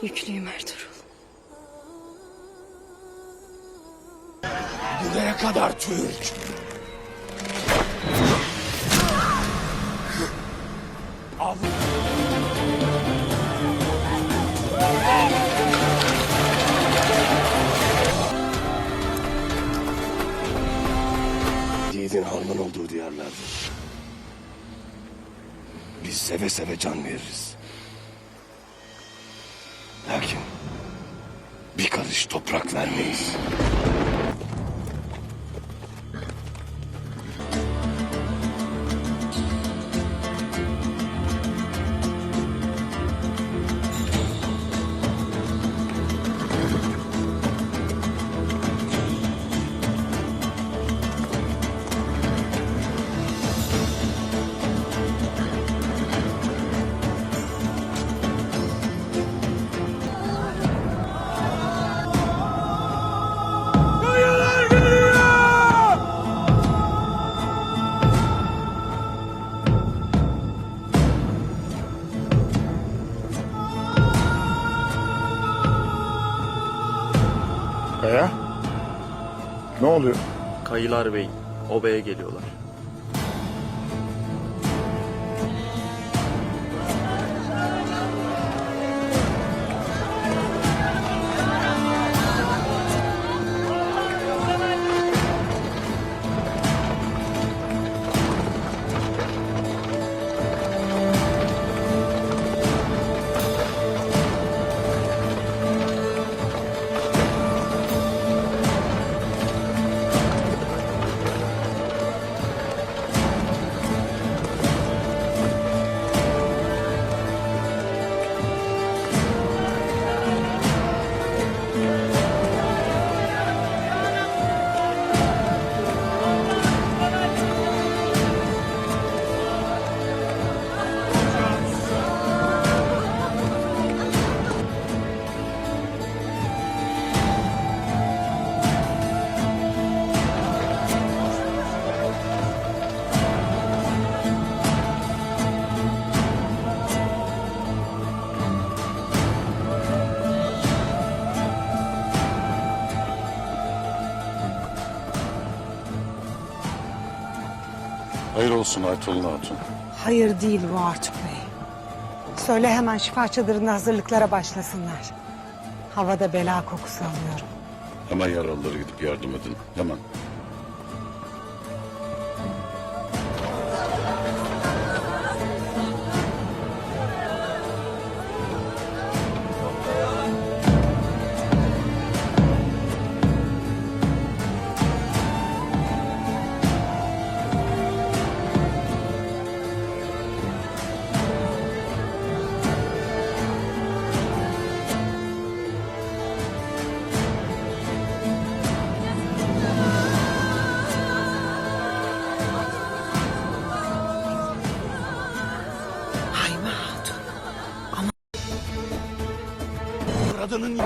Yüklüyüm Ertuğrul. Buraya kadar Türk. Al. Yiğidin harman olduğu diyarlarda biz seve seve can veririz. Lakin bir karış toprak vermeyiz. Kaya? Ne oluyor? Kayılar Bey, obaya geliyorlar. Hayır olsun Aytolun Hatun. Hayır değil bu Artuk Bey. Söyle hemen şifa çadırında hazırlıklara başlasınlar. Havada bela kokusu alıyorum. Hemen yaralılara gidip yardım edin. Hemen. Hayma Hatun. Kadının